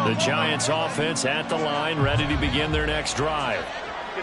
The Giants offense at the line, ready to begin their next drive.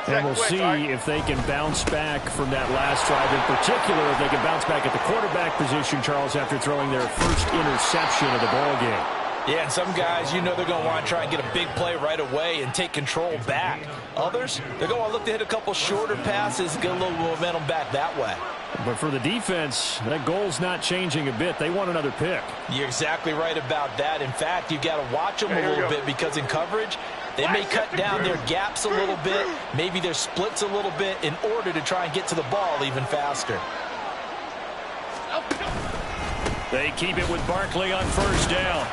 And we'll see if they can bounce back from that last drive. In particular, if they can bounce back at the quarterback position, Charles, after throwing their first interception of the ballgame. Yeah, and some guys, you know they're going to want to try and get a big play right away and take control back. Others, they're going to look to hit a couple shorter passes, get a little momentum back that way. But for the defense, that goal's not changing a bit. They want another pick. You're exactly right about that. In fact, you've got to watch them a little bit because in coverage, they may cut down their gaps a little bit, maybe their splits a little bit in order to try and get to the ball even faster. They keep it with Barkley on first down.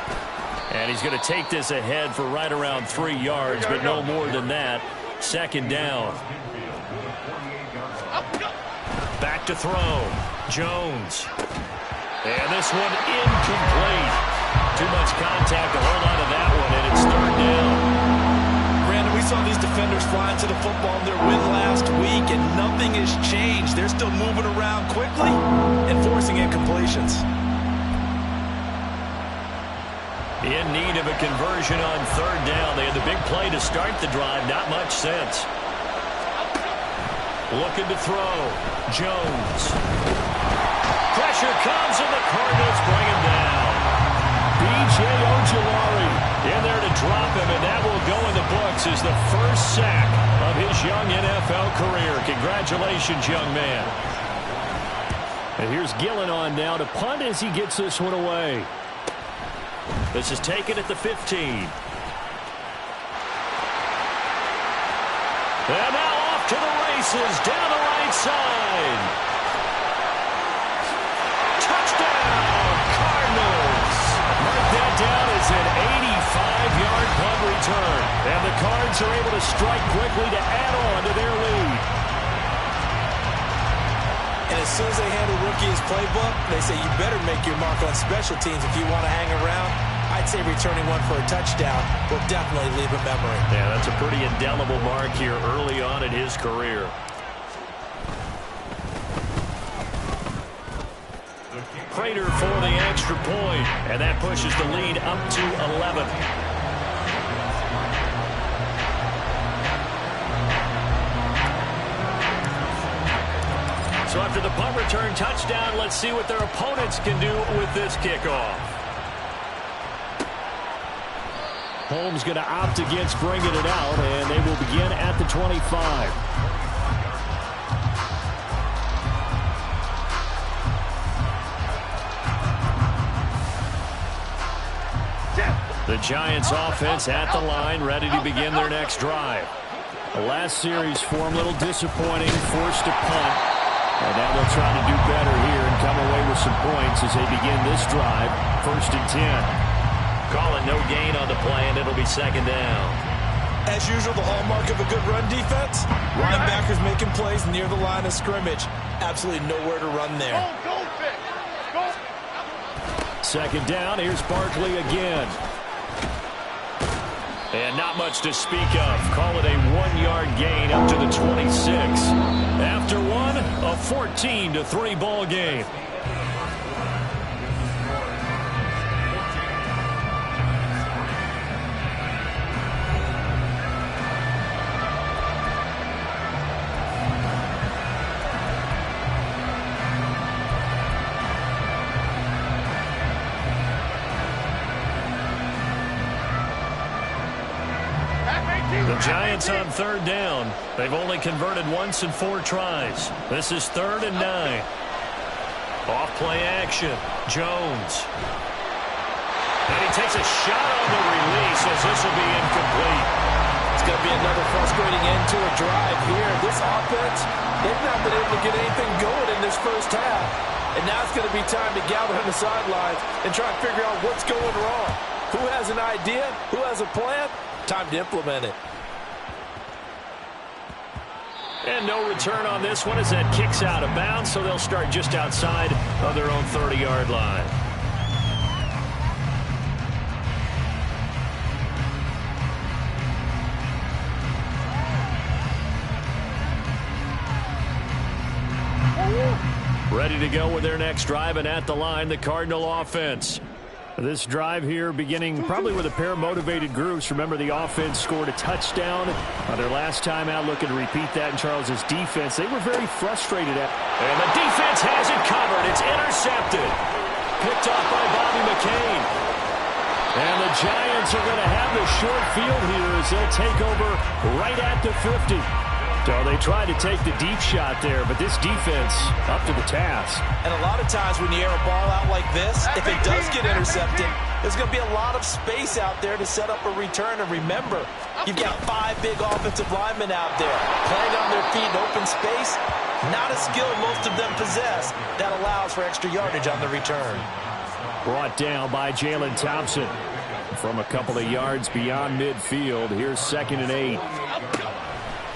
And he's going to take this ahead for right around 3 yards, but no more than that. Second down. Back to throw. Jones. And this one incomplete. Too much contact to hold on to that one, and it's third down. Brandon, we saw these defenders flying to the football in their win last week, and nothing has changed. They're still moving around quickly and forcing incompletions. In need of a conversion on third down. They had the big play to start the drive. Not much sense. Looking to throw. Jones. Pressure comes, and the Cardinals bring him down. B.J. Ojulari in there to drop him, and that will go in the books as the first sack of his young NFL career. Congratulations, young man. And here's Gillen on now to punt as he gets this one away. This is taken at the 15. And now off to the races down the right side. Touchdown, Cardinals. Mark that down as an 85-yard punt return. And the Cards are able to strike quickly to add on to their lead. And as soon as they hand a rookie his playbook, they say you better make your mark on special teams if you want to hang around. I'd say returning one for a touchdown will definitely leave a memory. Yeah, that's a pretty indelible mark here early on in his career. Prater for the extra point, and that pushes the lead up to 11. So after the punt return touchdown, let's see what their opponents can do with this kickoff. Holmes going to opt against bringing it out, and they will begin at the 25. The Giants offense at the line, ready to begin their next drive. The last series for them, a little disappointing, forced to punt. And now they'll try to do better here and come away with some points as they begin this drive. First and 10. Call it no gain on the play, and it'll be second down. As usual, the hallmark of a good run defense, linebackers making plays near the line of scrimmage. Absolutely nowhere to run there. Second down, here's Barkley again. And not much to speak of. Call it a 1-yard gain up to the 26. After one, a 14-3 ball game. The Giants on third down. They've only converted once in 4 tries. This is 3rd and 9. Off play action. Jones. And he takes a shot on the release as this will be incomplete. It's going to be another frustrating end to a drive here. This offense, they've not been able to get anything going in this first half. And now it's going to be time to gather on the sidelines and try and figure out what's going wrong. Who has an idea? Who has a plan? Time to implement it. And no return on this one as that kicks out of bounds, so they'll start just outside of their own 30-yard line. Ready to go with their next drive, and at the line, the Cardinal offense. This drive here beginning probably with a pair of motivated groups. Remember, the offense scored a touchdown on their last time out, looking to repeat that in Charles's defense. They were very frustrated at. And the defense has it covered. It's intercepted. Picked off by Bobby McCain. And the Giants are going to have the short field here as they'll take over right at the 50. So they tried to take the deep shot there, but this defense up to the task. And a lot of times when you air a ball out like this, if it does get intercepted, there's going to be a lot of space out there to set up a return. And remember, you've got 5 big offensive linemen out there playing on their feet in open space. Not a skill most of them possess that allows for extra yardage on the return. Brought down by Jalen Thompson from a couple of yards beyond midfield. Here's 2nd and 8.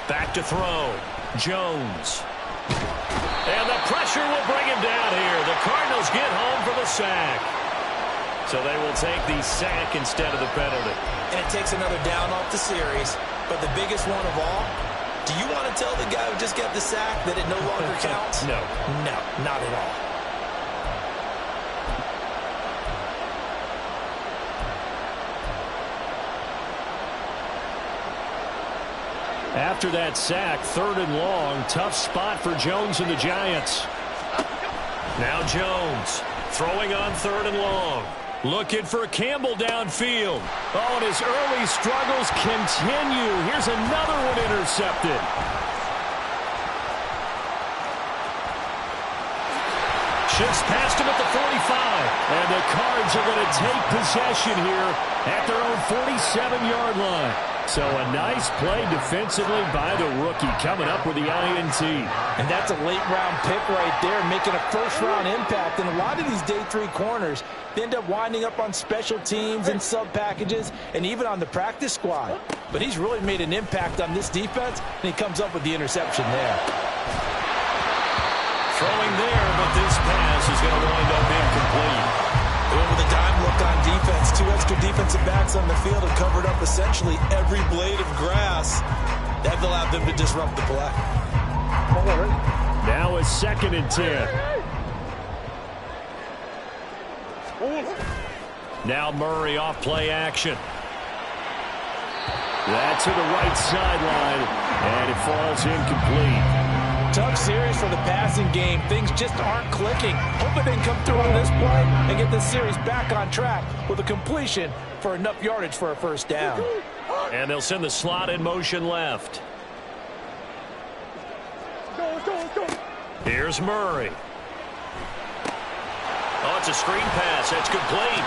Back to throw. Jones. And the pressure will bring him down here. The Cardinals get home for the sack. So they will take the sack instead of the penalty. And it takes another down off the series. But the biggest one of all, do you want to tell the guy who just got the sack that it no longer counts? No. No, not at all. After that sack, 3rd and long. Tough spot for Jones and the Giants. Now Jones throwing on 3rd and long. Looking for Campbell downfield. Oh, and his early struggles continue. Here's another one intercepted. Shifts past him at the 45. And the Cards are going to take possession here at their own 47-yard line. So a nice play defensively by the rookie coming up with the INT. And that's a late-round pick right there, making a first-round impact. And a lot of these day 3 corners, they end up winding up on special teams and sub-packages and even on the practice squad. But he's really made an impact on this defense, and he comes up with the interception there. Throwing there, but this pass is going to wind up incomplete. With a dime look on defense, 2 extra defensive backs on the field have covered up essentially every blade of grass. That allowed them to disrupt the play. Now a 2nd and 10. Now Murray off play action. That's to the right sideline, and it falls incomplete. Tough series for the passing game. Things just aren't clicking. Hoping they can come through on this play and get this series back on track with a completion for enough yardage for a first down. And they'll send the slot in motion left. Here's Murray. Oh, it's a screen pass. That's complete.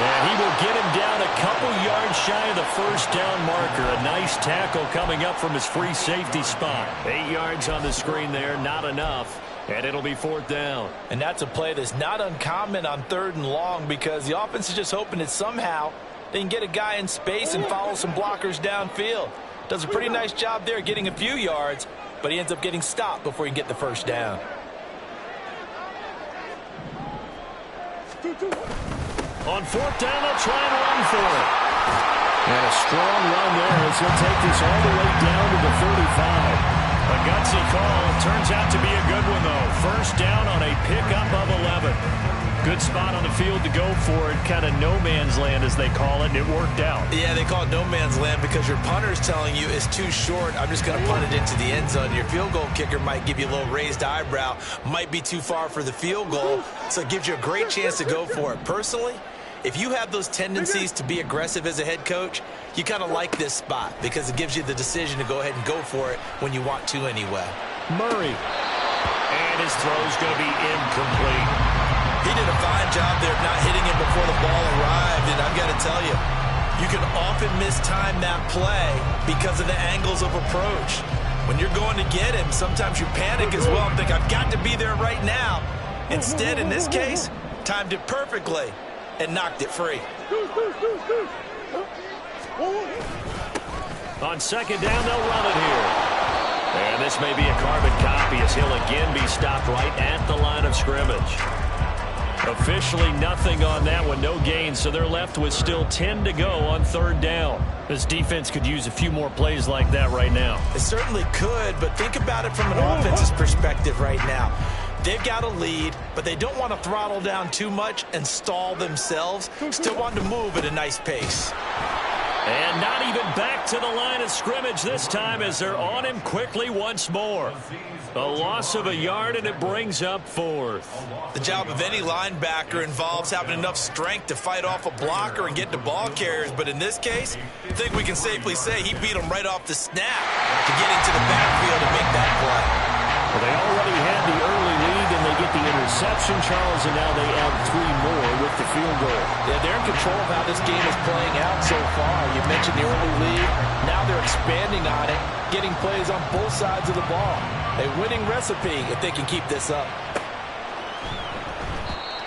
And he will get him down a couple yards shy of the first down marker. A nice tackle coming up from his free safety spot. 8 yards on the screen there, not enough. And it'll be 4th down. And that's a play that's not uncommon on 3rd and long because the offense is just hoping that somehow they can get a guy in space and follow some blockers downfield. Does a pretty nice job there getting a few yards, but he ends up getting stopped before he can get the first down. On 4th down, they'll try and run for it. And a strong run there as he'll take this all the way down to the 35. A gutsy call. Turns out to be a good one, though. First down on a pickup of 11. Good spot on the field to go for it. Kind of no man's land, as they call it, and it worked out. Yeah, they call it no man's land because your punter's telling you it's too short. I'm just going to punt it into the end zone. Your field goal kicker might give you a little raised eyebrow. Might be too far for the field goal, so it gives you a great chance to go for it. Personally, if you have those tendencies to be aggressive as a head coach, you kind of like this spot because it gives you the decision to go ahead and go for it when you want to anyway. Murray. And his throw's going to be incomplete. He did a fine job there of not hitting him before the ball arrived, and I've got to tell you, you can often mistime that play because of the angles of approach. When you're going to get him, sometimes you panic as well and think, I've got to be there right now. Instead, in this case, timed it perfectly and knocked it free. On 2nd down, they'll run it here. And this may be a carbon copy as he'll again be stopped right at the line of scrimmage. Officially nothing on that one, no gain, so they're left with still 10 to go on 3rd down. This defense could use a few more plays like that right now. It certainly could, but think about it from an offense's perspective right now. They've got a lead, but they don't want to throttle down too much and stall themselves. Still want to move at a nice pace. And not even back to the line of scrimmage this time as they're on him quickly once more. A loss of a yard, and it brings up fourth. The job of any linebacker involves having enough strength to fight off a blocker and get to ball carriers. But in this case, I think we can safely say he beat him right off the snap to get into the backfield and make that play. Well, they already had the early lead, and they get the interception, Charles, and now they add 3 more with the field goal. Yeah, they're in control of how this game is playing out so far. You mentioned the early lead. Now they're expanding on it, getting plays on both sides of the ball. A winning recipe if they can keep this up.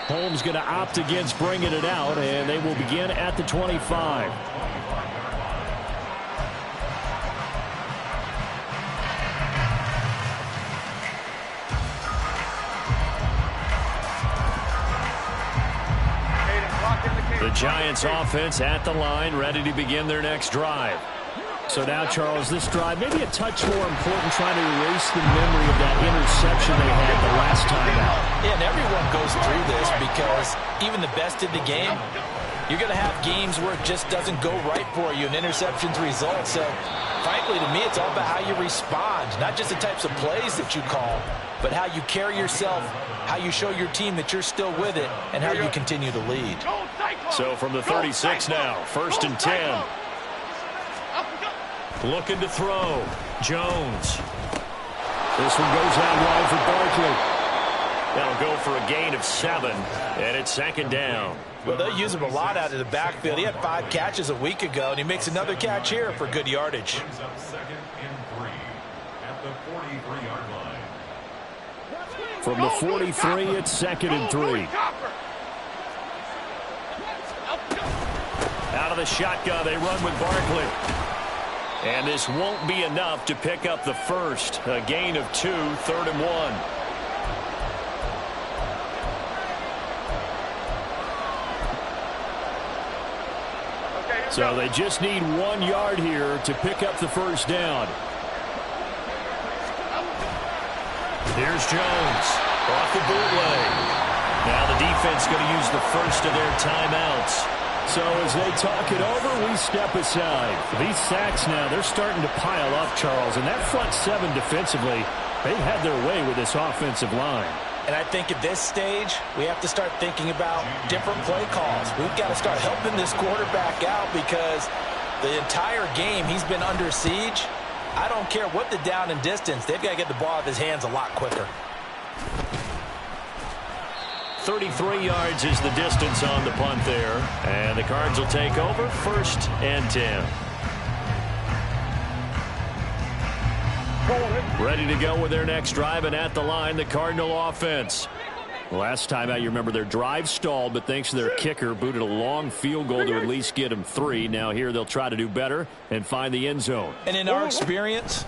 Holmes going to opt against bringing it out, and they will begin at the 25. The Giants offense at the line, ready to begin their next drive. So now, Charles, this drive maybe a touch more important, trying to erase the memory of that interception they had the last time out. Yeah, and everyone goes through this because even the best in the game, you're going to have games where it just doesn't go right for you and interceptions result. So, frankly, to me, it's all about how you respond, not just the types of plays that you call, but how you carry yourself, how you show your team that you're still with it, and how you continue to lead. So from the 36 now, 1st and 10. Looking to throw. Jones. This one goes out wide for Barkley. That'll go for a gain of 7, and it's 2nd down. Well, they'll use him a lot out of the backfield. He had 5 catches a week ago, and he makes another catch here for good yardage. From the 43, it's 2nd and 3. Out of the shotgun, they run with Barkley. And this won't be enough to pick up the first. A gain of 2, 3rd and 1. So they just need 1 yard here to pick up the first down. Here's Jones off the bootleg. Now the defense going to use the first of their timeouts. So as they talk it over, we step aside. These sacks now, they're starting to pile up, Charles. And that front 7 defensively, they've had their way with this offensive line. And I think at this stage, we have to start thinking about different play calls. We've got to start helping this quarterback out because the entire game he's been under siege. I don't care what the down and distance. They've got to get the ball out of his hands a lot quicker. 33 yards is the distance on the punt there. And the Cards will take over 1st and 10. Ready to go with their next drive, and at the line, the Cardinal offense. Last time out, you remember their drive stalled, but thanks to their kicker, booted a long field goal to at least get them 3. Now here they'll try to do better and find the end zone. And in our experience,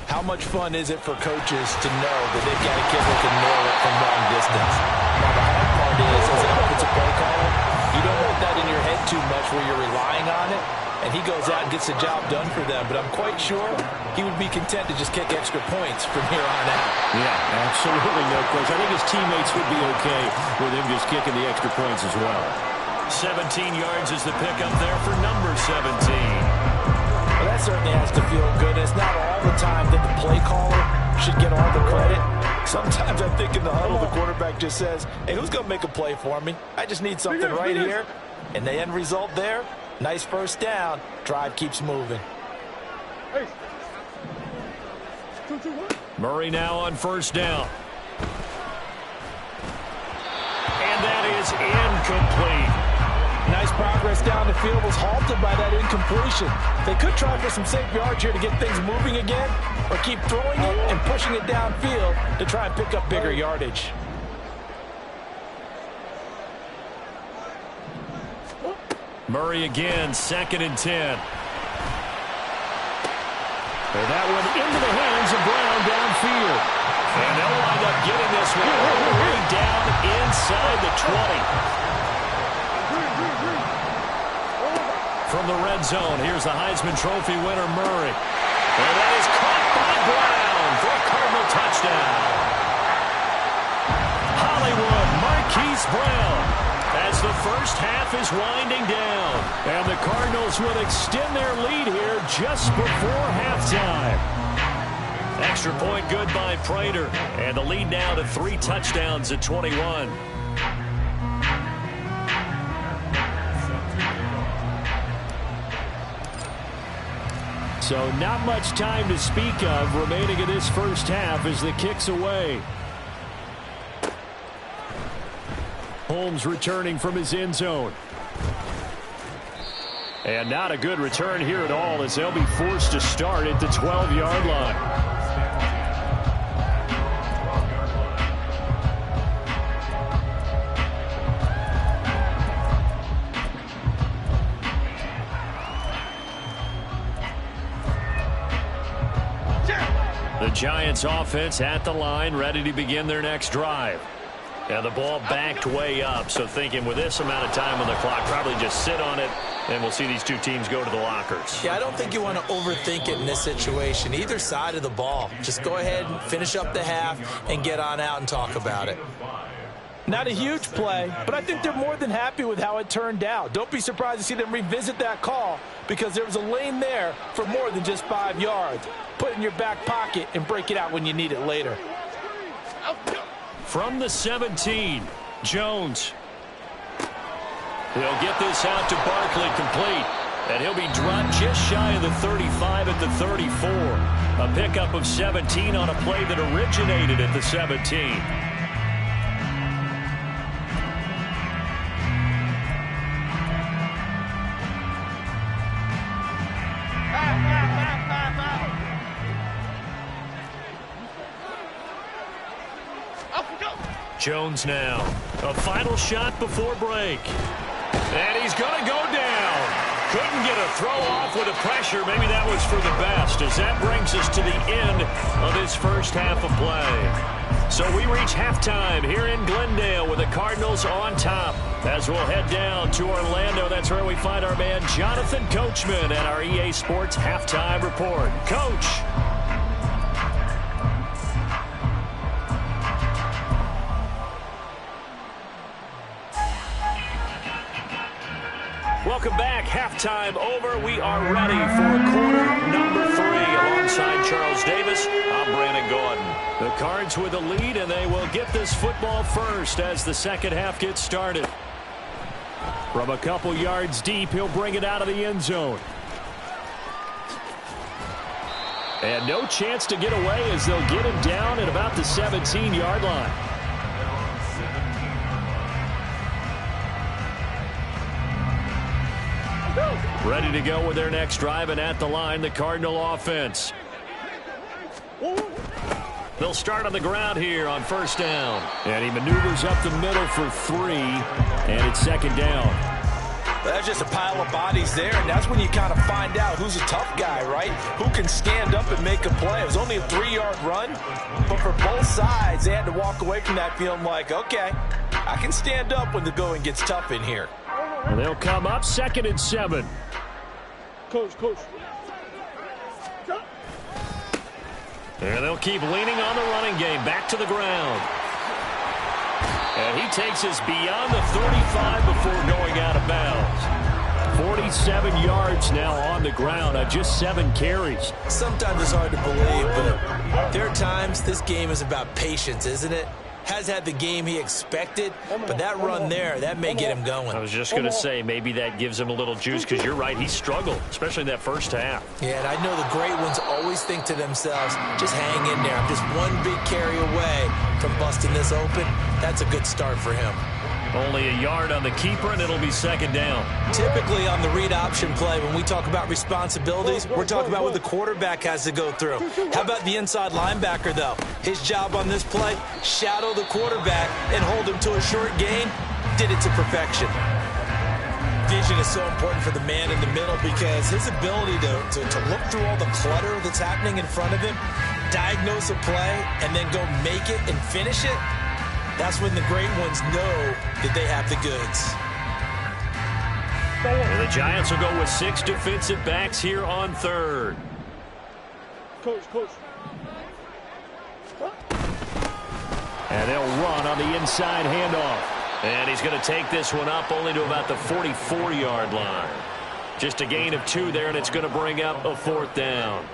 how much fun is it for coaches to know that they've got a kid that can nail it from long distance? Now the hard part is, as an offensive play caller, you don't want that in your head too much where you're relying on it, and he goes out and gets the job done for them. But I'm quite sure he would be content to just kick extra points from here on out. Yeah, absolutely no question. I think his teammates would be okay with him just kicking the extra points as well. 17 yards is the pickup there for number 17. Well, that certainly has to feel good. It's not all the time that the play caller should get all the credit. Sometimes I think in the huddle, the quarterback just says, hey, who's going to make a play for me? I just need something right here. And the end result there, nice first down. Drive keeps moving. Murray now on 1st down. And that is incomplete. Nice progress down the field, was halted by that incompletion. They could try for some safe yards here to get things moving again, or keep throwing it and pushing it downfield to try and pick up bigger yardage. Murray again, 2nd and 10. And that one into the hands of Brown downfield. And they'll wind up getting this one all the way down inside the 20. From the red zone, here's the Heisman Trophy winner, Murray. And that is caught by Brown for a Cardinal touchdown. Marquise Brown as the first half is winding down. And the Cardinals will extend their lead here just before halftime. Extra point good by Prater. And the lead now to 3 touchdowns at 21. So not much time to speak of remaining in this first half as the kick's away. Holmes returning from his end zone. And not a good return here at all as they'll be forced to start at the 12-yard line. The Giants offense at the line, ready to begin their next drive. And the ball backed way up, so thinking with this amount of time on the clock, probably just sit on it, and we'll see these two teams go to the lockers. Yeah, I don't think you want to overthink it in this situation. Either side of the ball. Just go ahead and finish up the half and get on out and talk about it. Not a huge play, but I think they're more than happy with how it turned out. Don't be surprised to see them revisit that call because there was a lane there for more than just 5 yards. Put it in your back pocket and break it out when you need it later. From the 17, Jones. He'll get this out to Barkley complete. And he'll be dropped just shy of the 35 at the 34. A pickup of 17 on a play that originated at the 17. Jones now. A final shot before break. And he's going to go down. Couldn't get a throw off with the pressure. Maybe that was for the best as that brings us to the end of this first half of play. So we reach halftime here in Glendale with the Cardinals on top. As we'll head down to Orlando, that's where we find our man Jonathan Coachman at our EA Sports Halftime Report. Coach. Welcome back. Halftime over. We are ready for quarter number 3. Alongside Charles Davis, I'm Brandon Gordon. The Cards with the lead, and they will get this football first as the second half gets started. From a couple yards deep, he'll bring it out of the end zone. And no chance to get away as they'll get him down at about the 17-yard line. Ready to go with their next drive, and at the line, the Cardinal offense. They'll start on the ground here on first down. And he maneuvers up the middle for 3, and it's second down. That's just a pile of bodies there, and that's when you kind of find out who's a tough guy, right? Who can stand up and make a play. It was only a 3-yard run, but for both sides, they had to walk away from that feeling like, okay, I can stand up when the going gets tough in here. And they'll come up 2nd and 7. Coach. And they'll keep leaning on the running game. Back to the ground. And he takes us beyond the 35 before going out of bounds. 47 yards now on the ground on just 7 carries. Sometimes it's hard to believe, but there are times this game is about patience, isn't it? Has had the game he expected, but that run there, that may get him going. I was just going to say, maybe that gives him a little juice, because you're right, he struggled, especially in that first half. Yeah, and I know the great ones always think to themselves, just hang in there. I'm just one big carry away from busting this open. That's a good start for him. Only a yard on the keeper, and it'll be second down. Typically on the read option play, when we talk about responsibilities, we're talking about what the quarterback has to go through. How about the inside linebacker, though? His job on this play, shadow the quarterback and hold him to a short gain. Did it to perfection. Vision is so important for the man in the middle because his ability to look through all the clutter that's happening in front of him, diagnose a play, and then go make it and finish it, that's when the great ones know that they have the goods. And the Giants will go with 6 defensive backs here on third. Coach. And they'll run on the inside handoff. And he's going to take this one up only to about the 44-yard line. Just a gain of 2 there, and it's going to bring up a 4th down.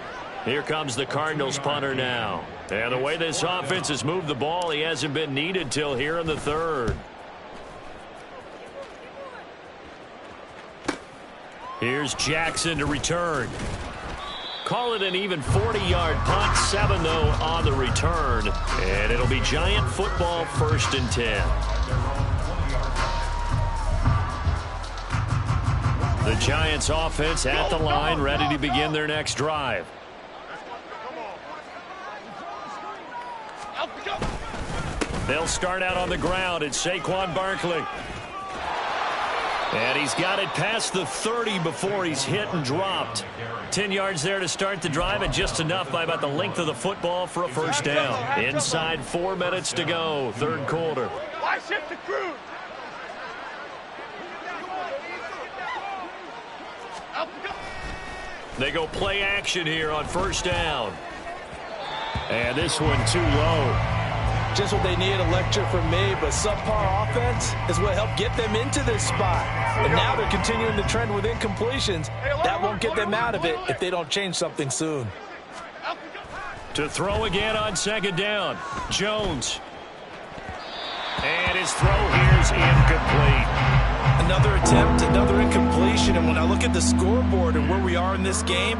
Here comes the Cardinals punter now. And the way this offense has moved the ball, he hasn't been needed till here in the 3rd. Here's Jackson to return. Call it an even 40-yard punt. 7, though, on the return. And it'll be Giant football, 1st and 10. The Giants offense at the line, ready to begin their next drive. They'll start out on the ground. It's Saquon Barkley. And he's got it past the 30 before he's hit and dropped. 10 yards there to start the drive, and just enough by about the length of the football for a 1st down. Inside 4 minutes to go, 3rd quarter. Why shift the crew? They go play action here on 1st down. And this one too low. Just what they need, a lecture from me, but subpar offense is what helped get them into this spot. And now they're continuing the trend with incompletions. That won't get them out of it if they don't change something soon. To throw again on 2nd down. Jones. And his throw here's incomplete. Another attempt, another incompletion, and when I look at the scoreboard and where we are in this game,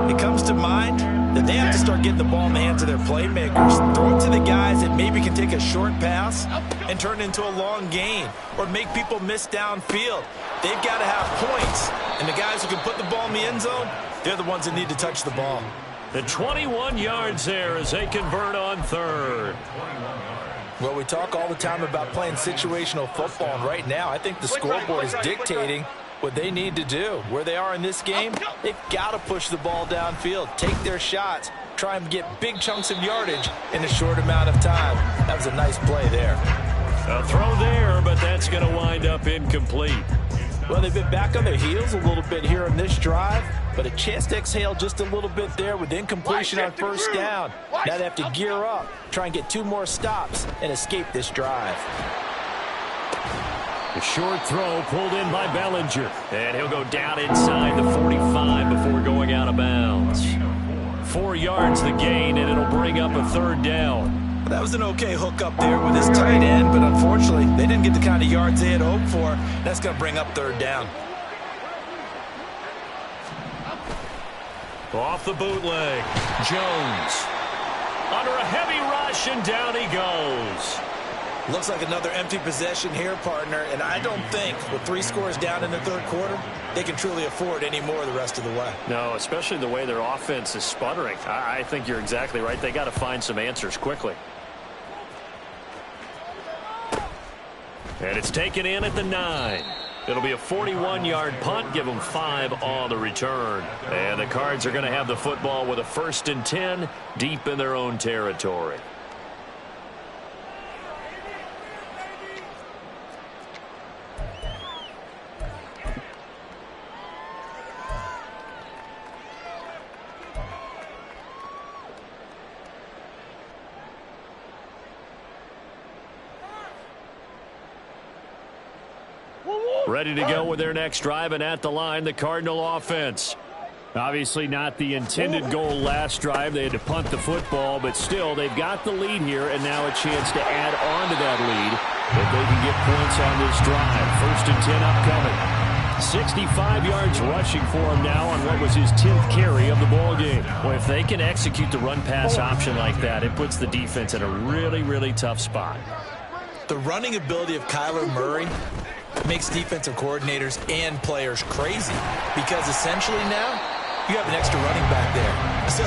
it comes to mind that they have to start getting the ball in the hands of their playmakers. Throw it to the guys that maybe can take a short pass and turn it into a long gain or make people miss downfield. They've got to have points, and the guys who can put the ball in the end zone, they're the ones that need to touch the ball. The 21 yards there as they convert on 3rd. Well, we talk all the time about playing situational football, and right now I think the scoreboard is dictating what they need to do. Where they are in this game, they've got to push the ball downfield, take their shots, try and get big chunks of yardage in a short amount of time. That was a nice play there. A throw there, but that's going to wind up incomplete. Well, they've been back on their heels a little bit here in this drive, but a chance to exhale just a little bit there with incompletion on 1st down. Now they have to gear up, try and get 2 more stops, and escape this drive. A short throw pulled in by Bellinger, and he'll go down inside the 45 before going out of bounds. 4 yards the gain, and it'll bring up a 3rd down. That was an okay hook up there with his tight end, but unfortunately, they didn't get the kind of yards they had hoped for. That's going to bring up 3rd down. Off the bootleg, Jones. Under a heavy rush, and down he goes. Looks like another empty possession here, partner, and I don't think with 3 scores down in the 3rd quarter, they can truly afford any more the rest of the way. No, especially the way their offense is sputtering. I think you're exactly right. They got to find some answers quickly. And it's taken in at the 9. It'll be a 41-yard punt. Give them 5 on the return. And the Cards are going to have the football with a 1st and 10 deep in their own territory. Ready to go with their next drive, and at the line, the Cardinal offense. Obviously not the intended goal last drive. They had to punt the football, but still, they've got the lead here, and now a chance to add on to that lead if they can get points on this drive. 1st and 10 upcoming. 65 yards rushing for him now on what was his 10th carry of the ball game. Well, if they can execute the run-pass option like that, it puts the defense in a really, really tough spot. The running ability of Kyler Murray makes defensive coordinators and players crazy because essentially now you have an extra running back there. So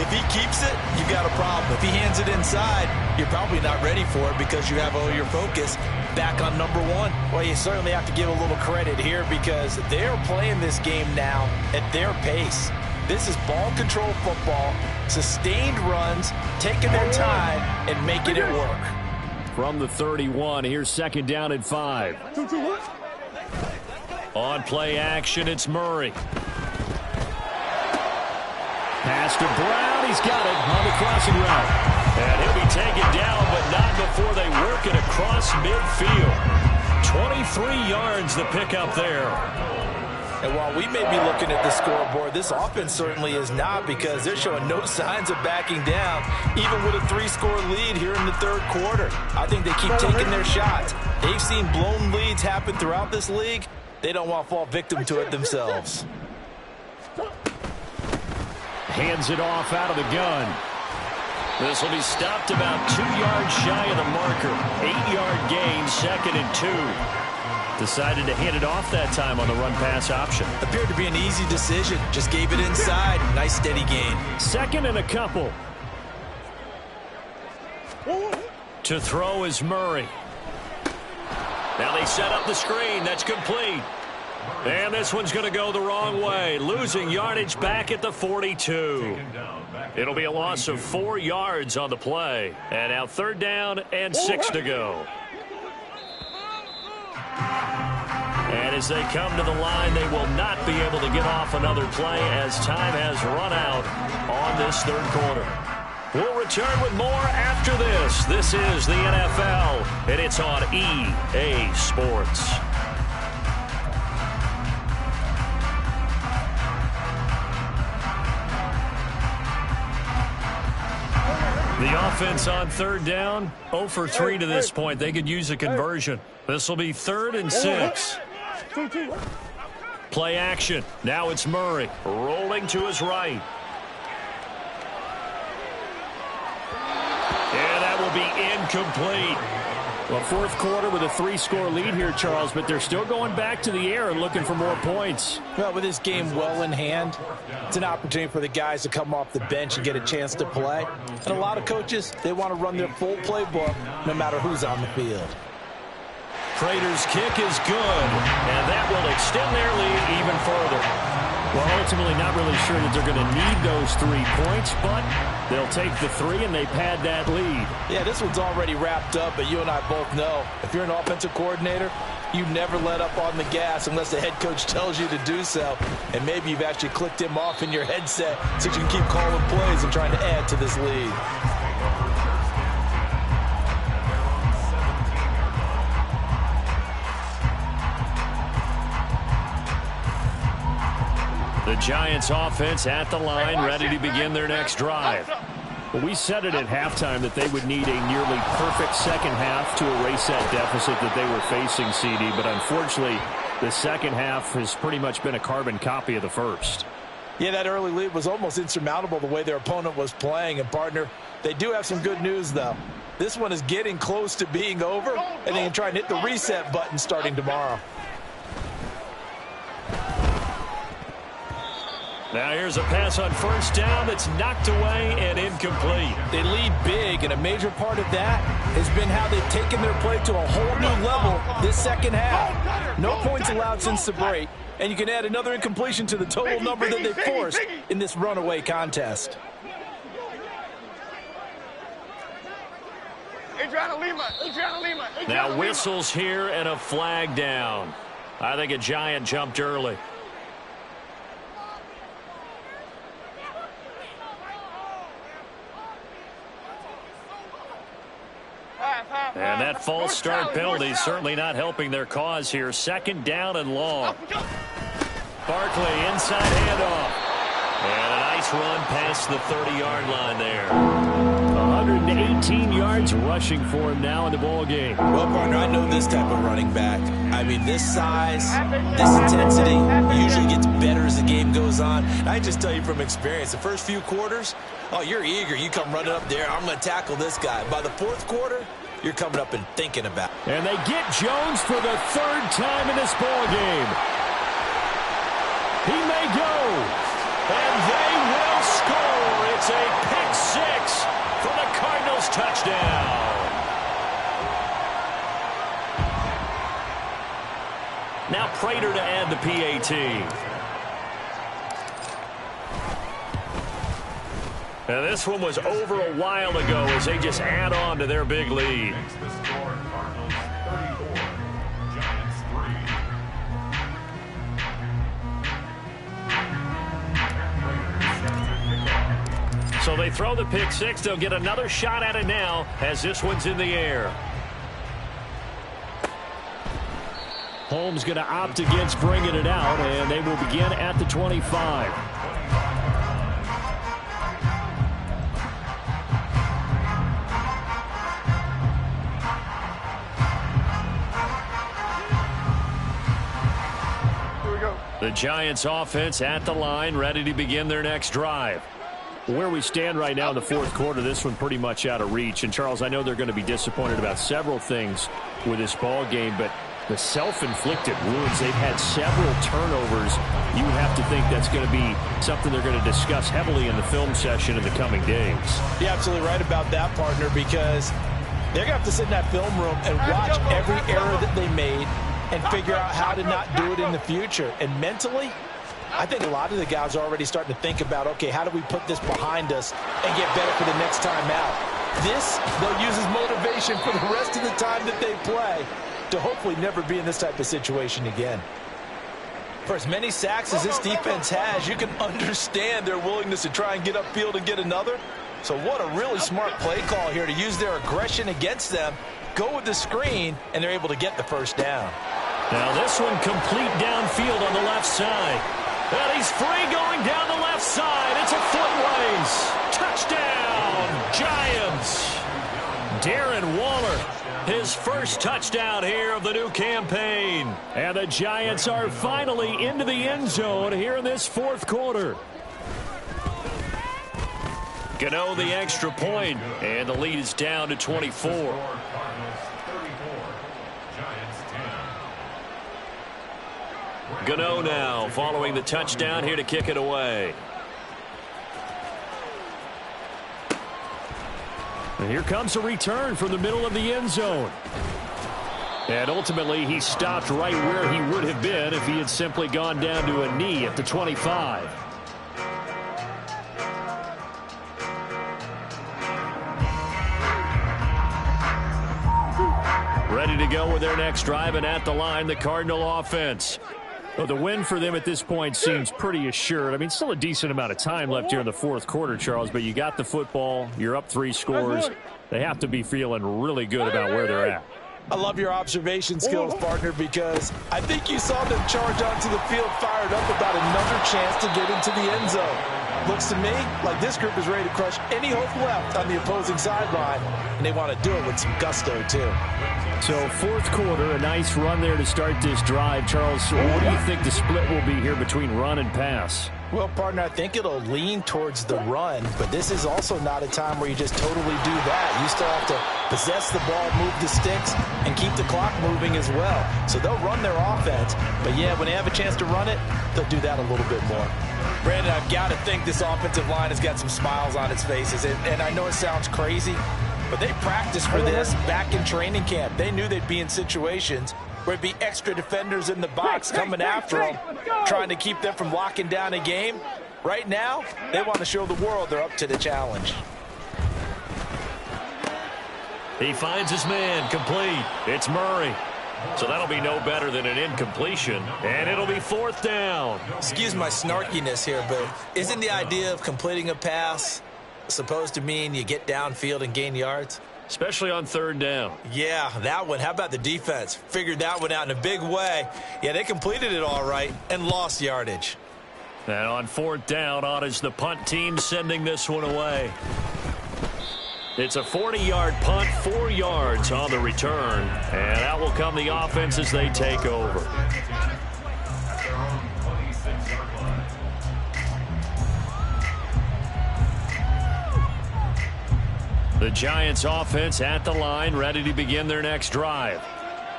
if he keeps it, you've got a problem. If he hands it inside, you're probably not ready for it because you have all your focus back on number 1. Well, you certainly have to give a little credit here because they're playing this game now at their pace. This is ball control football, sustained runs, taking their time and making it work. From the 31, here's 2nd down and 5. On play action, it's Murray. Pass to Brown. He's got it on the crossing route. And he'll be taken down, but not before they work it across midfield. 23 yards the pickup there. And while we may be looking at the scoreboard, this offense certainly is not, because they're showing no signs of backing down, even with a 3-score lead here in the third quarter. I think they keep taking their shots. They've seen blown leads happen throughout this league. They don't want to fall victim to it themselves. Hands it off out of the gun. This will be stopped about 2 yards shy of the marker. 8-yard gain, 2nd and 2. Decided to hand it off that time on the run-pass option. Appeared to be an easy decision. Just gave it inside. Nice steady gain. 2nd and a couple. To throw is Murray. Now they set up the screen. That's complete. And this one's going to go the wrong way. Losing yardage back at the 42. It'll be a loss of 4 yards on the play. And now 3rd down and 6 to go. And as they come to the line, they will not be able to get off another play as time has run out on this third quarter. We'll return with more after this. This is the NFL, and it's on EA Sports. The offense on 3rd down, 0 for 3 to this point. They could use a conversion. This will be 3rd and 6. Play action. Now it's Murray rolling to his right. And that will be incomplete. Well, fourth quarter with a 3-score lead here, Charles, but they're still going back to the air and looking for more points. Well, with this game well in hand, it's an opportunity for the guys to come off the bench and get a chance to play. And a lot of coaches, they want to run their full playbook no matter who's on the field. Prater's kick is good, and that will extend their lead even further. Well, ultimately not really sure that they're going to need those 3 points, but they'll take the 3 and they pad that lead. Yeah, this one's already wrapped up, but you and I both know if you're an offensive coordinator, you never let up on the gas unless the head coach tells you to do so. And maybe you've actually clicked him off in your headset so you can keep calling plays and trying to add to this lead. The Giants offense at the line, ready to begin their next drive. Well, we said it at halftime that they would need a nearly perfect second half to erase that deficit that they were facing, CD. But unfortunately, the second half has pretty much been a carbon copy of the first. Yeah, that early lead was almost insurmountable the way their opponent was playing. And, partner, they do have some good news, though. This one is getting close to being over, and they can try and hit the reset button starting tomorrow. Now here's a pass on 1st down that's knocked away and incomplete. They lead big, and a major part of that has been how they've taken their play to a whole new level this second half. No points allowed since the break, and you can add another incompletion to the total number that they forced in this runaway contest. Now whistles here and a flag down. I think a Giant jumped early. And that false start penalty is certainly not helping their cause here. 2nd down and long. Barkley inside handoff. And a nice run past the 30-yard line there. 118 yards rushing for him now in the ball game. Well, partner, I know this type of running back. I mean, this size, this intensity usually gets better as the game goes on. I just tell you from experience, the first few quarters, oh, you're eager. You come running up there, I'm going to tackle this guy. By the 4th quarter, you're coming up and thinking about it. And they get Jones for the 3rd time in this ball game. He may go. And they will score. It's a pick 6 for the Cardinals touchdown. Now Prater to add the PAT. And this one was over a while ago as they just add on to their big lead. So they throw the pick six. They'll get another shot at it now as this one's in the air. Holmes going to opt against bringing it out, and they will begin at the 25. The Giants offense at the line, ready to begin their next drive. Where we stand right now in the fourth quarter, this one pretty much out of reach. And, Charles, I know they're going to be disappointed about several things with this ball game, but the self-inflicted wounds, they've had several turnovers. You have to think that's going to be something they're going to discuss heavily in the film session in the coming days. You're absolutely right about that, partner, because they're going to have to sit in that film room and watch every error that they made and figure out how to not do it in the future. And mentally, I think a lot of the guys are already starting to think about, okay, how do we put this behind us and get better for the next time out? This, they'll use as motivation for the rest of the time that they play to hopefully never be in this type of situation again. For as many sacks as this defense has, you can understand their willingness to try and get upfield and get another. So what a really smart play call here to use their aggression against them, go with the screen, and they're able to get the first down. Now this one complete downfield on the left side. And he's free going down the left side. It's a foot race. Touchdown, Giants. Darren Waller, his first touchdown here of the new campaign. And the Giants are finally into the end zone here in this fourth quarter. Gano the extra point, and the lead is down to 24. Gano now following the touchdown here to kick it away. And here comes a return from the middle of the end zone. And ultimately he stopped right where he would have been if he had simply gone down to a knee at the 25. Ready to go with their next drive, and at the line, the Cardinal offense. Well, the win for them at this point seems pretty assured. I mean, still a decent amount of time left here in the fourth quarter, Charles, but you got the football. You're up 3 scores. They have to be feeling really good about where they're at. I love your observation skills, partner, because I think you saw them charge onto the field fired up about another chance to get into the end zone. Looks to me like this group is ready to crush any hope left on the opposing sideline, and they want to do it with some gusto, too. So fourth quarter, a nice run there to start this drive. Charles, what do you think the split will be here between run and pass? Well, partner, I think it'll lean towards the run, but this is also not a time where you just totally do that. You still have to possess the ball, move the sticks, and keep the clock moving as well. So they'll run their offense, but yeah, when they have a chance to run it, they'll do that a little bit more. Brandon, I've got to think this offensive line has got some smiles on its faces, and I know it sounds crazy, but they practiced for this back in training camp. They knew they'd be in situations where it'd be extra defenders in the box coming after them, trying to keep them from locking down a game. Right now, they want to show the world they're up to the challenge. He finds his man, complete. It's Murray. So that'll be no better than an incompletion, and it'll be fourth down. Excuse my snarkiness here, but isn't the idea of completing a pass supposed to mean you get downfield and gain yards? Especially on third down. Yeah, that one. How about the defense? Figured that one out in a big way. Yeah, they completed it all right and lost yardage. And on fourth down, on is the punt team sending this one away. It's a 40-yard punt, 4 yards on the return. And out will come the offense as they take over. The Giants offense at the line, ready to begin their next drive.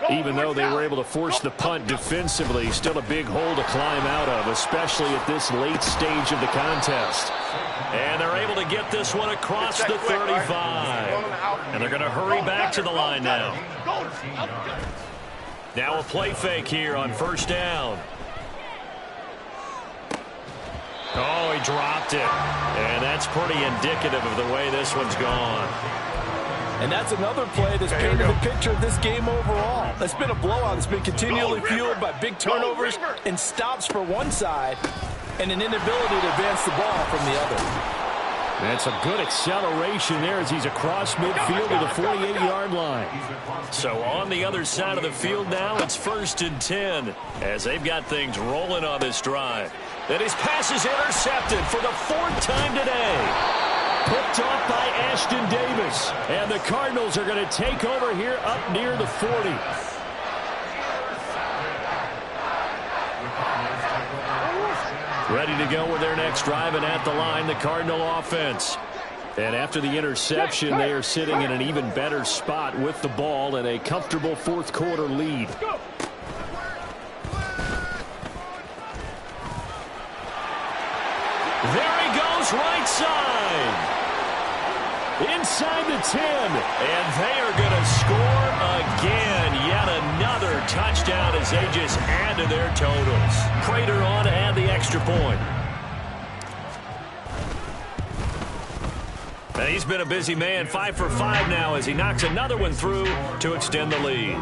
Even though they were able to force the punt defensively, still a big hole to climb out of, especially at this late stage of the contest. And they're able to get this one across the 35. And they're going to hurry back to the line now. Now a play fake here on first down. Oh, he dropped it. And that's pretty indicative of the way this one's gone. And that's another play that's painted the picture of this game overall. It's been a blowout. It's been continually fueled by big turnovers and stops for one side and an inability to advance the ball from the other. That's a good acceleration there as he's across midfield to the 48-yard line. So on the other side of the field now, it's 1st and 10 as they've got things rolling on this drive. And his pass is intercepted for the 4th time today. Picked off by Ashton Davis. And the Cardinals are going to take over here up near the 40. Ready to go with their next drive, and at the line, the Cardinal offense. And after the interception, they are sitting in an even better spot with the ball and a comfortable 4th quarter lead. There he goes, right side. Inside the 10, and they are going to score again. Yet another touchdown as they just add to their totals. Prater on to add the extra point. And he's been a busy man, 5 for 5 now as he knocks another one through to extend the lead.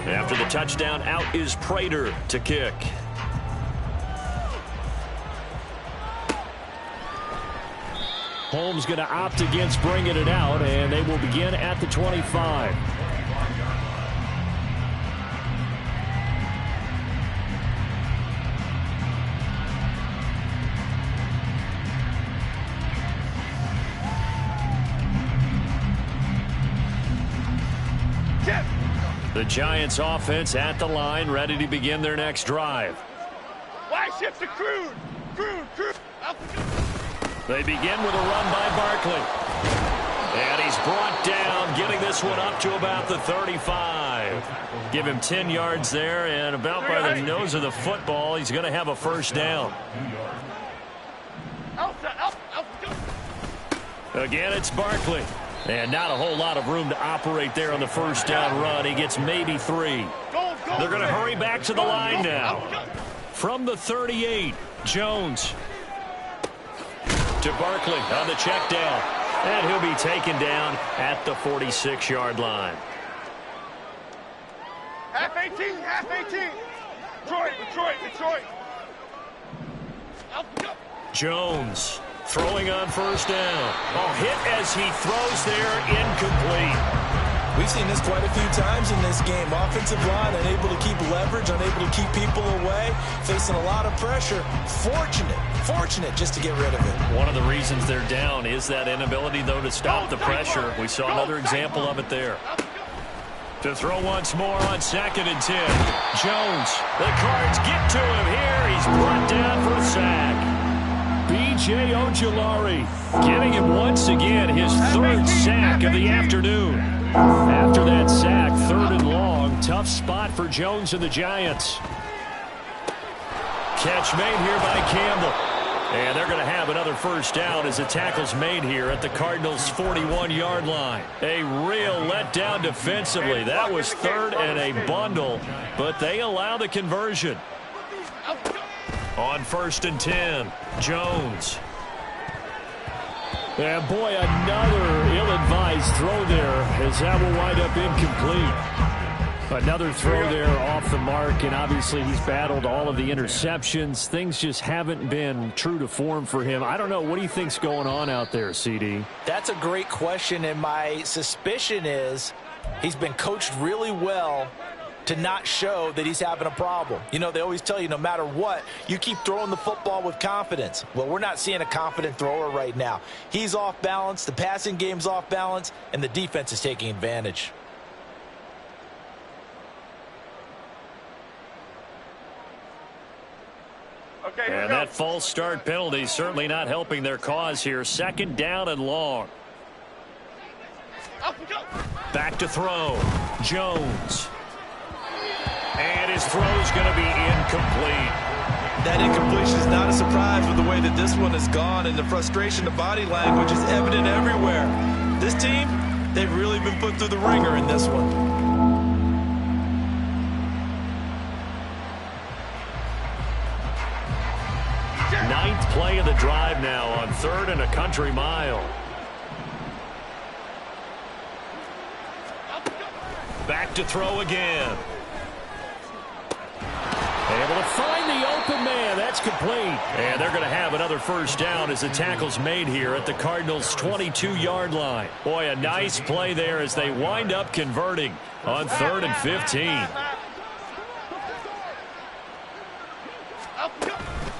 After the touchdown, out is Prater to kick. Holmes going to opt against bringing it out, and they will begin at the 25. The Giants offense at the line, ready to begin their next drive. Wide shift to Crude. They begin with a run by Barkley. And he's brought down, getting this one up to about the 35. Give him 10 yards there, and about by the nose of the football, he's going to have a 1st down. Again, it's Barkley. And not a whole lot of room to operate there on the 1st down run. He gets maybe 3. They're going to hurry back to the line now. From the 38, Jones to Barkley on the check down. And he'll be taken down at the 46-yard line. Half 18. Detroit. Jones throwing on 1st down. Oh, hit as he throws there, incomplete. We've seen this quite a few times in this game. Offensive line unable to keep leverage, unable to keep people away, facing a lot of pressure. Fortunate just to get rid of it. One of the reasons they're down is that inability, though, to stop the pressure. We saw another example of it there. To throw once more on 2nd and 10. Jones, the Cards get to him here. He's brought down for a sack. B.J. Ojulari getting him once again his 3rd sack of the afternoon. After that sack, 3rd and long, tough spot for Jones and the Giants. Catch made here by Campbell. And they're going to have another 1st down as the tackle's made here at the Cardinals' 41-yard line. A real letdown defensively. That was 3rd and a bundle, but they allow the conversion. On 1st and 10, Jones. And boy, another ill-advised throw there as that will wind up incomplete. Another throw there off the mark, and obviously he's battled all of the interceptions. Things just haven't been true to form for him. I don't know. What do you think's going on out there, CD? That's a great question, and my suspicion is he's been coached really well to not show that he's having a problem. You know, they always tell you no matter what, you keep throwing the football with confidence. Well, we're not seeing a confident thrower right now. He's off balance, the passing game's off balance, and the defense is taking advantage. And that false start penalty certainly not helping their cause here. 2nd down and long. Back to throw. Jones. And his throw's going to be incomplete. That incompletion is not a surprise with the way that this one has gone, and the frustration, the body language is evident everywhere. This team, they've really been put through the ringer in this one. Ninth play of the drive now on 3rd and a country mile. Back to throw again. Able to find the open man. That's complete. And they're going to have another first down as the tackle's made here at the Cardinals' 22-yard line. Boy, a nice play there as they wind up converting on 3rd and 15.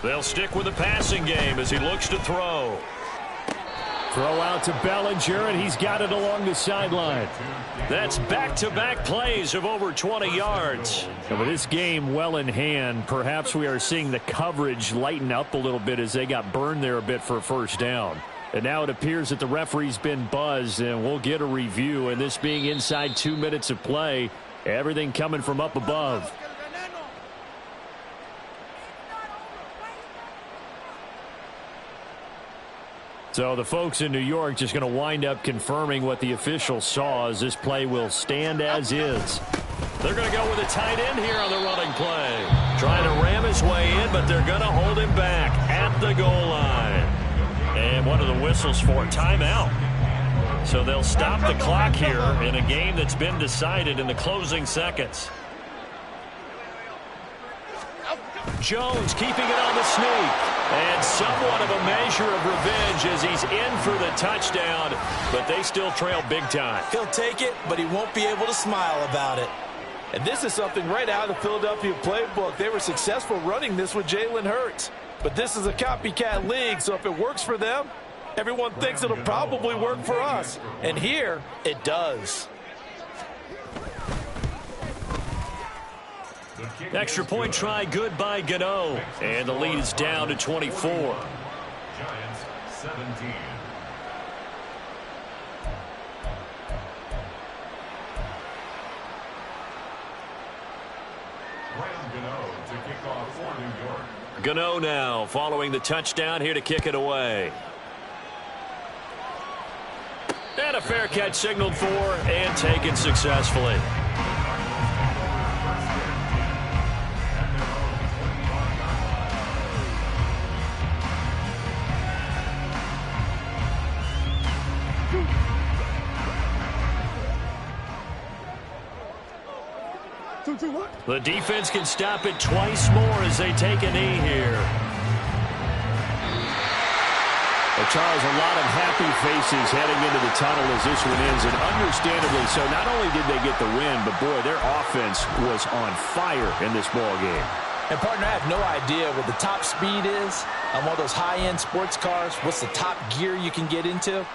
They'll stick with the passing game as he looks to throw. Throw out to Bellinger, and he's got it along the sideline. That's back-to-back plays of over 20 yards. And with this game well in hand, perhaps we are seeing the coverage lighten up a little bit as they got burned there a bit for a first down. And now it appears that the referee's been buzzed, and we'll get a review. And this being inside 2 minutes of play, everything coming from up above. So the folks in New York just going to wind up confirming what the official saw as this play will stand as is. They're going to go with a tight end here on the running play. Trying to ram his way in, but they're going to hold him back at the goal line. And one of the whistles for timeout. So they'll stop the clock here in a game that's been decided in the closing seconds. Jones keeping it on the sneak. And somewhat of a measure of revenge as he's in for the touchdown, but they still trail big time. He'll take it, but he won't be able to smile about it. And this is something right out of the Philadelphia playbook. They were successful running this with Jalen Hurts. But this is a copycat league, so if it works for them, everyone thinks it'll probably work for us. And here, it does. Extra point try good by Gano. And the lead is down to 24. Giants 17. Ryan Gano to kick off for New York. Gano now following the touchdown here to kick it away. And a fair catch signaled for and taken successfully. The defense can stop it twice more as they take a knee here. Well, Charles, a lot of happy faces heading into the tunnel as this one ends, and understandably so. Not only did they get the win, but boy, their offense was on fire in this ball game. And, partner, I have no idea what the top speed is on one of those high-end sports cars. What's the top gear you can get into?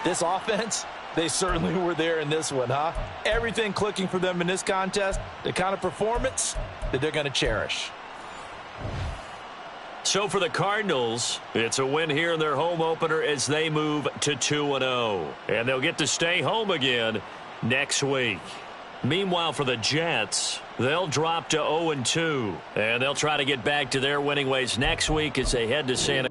This offense, they certainly were there in this one, huh? Everything clicking for them in this contest, the kind of performance that they're going to cherish. So for the Cardinals, it's a win here in their home opener as they move to 2-0. And they'll get to stay home again next week. Meanwhile, for the Jets, they'll drop to 0-2. And they'll try to get back to their winning ways next week as they head to Santa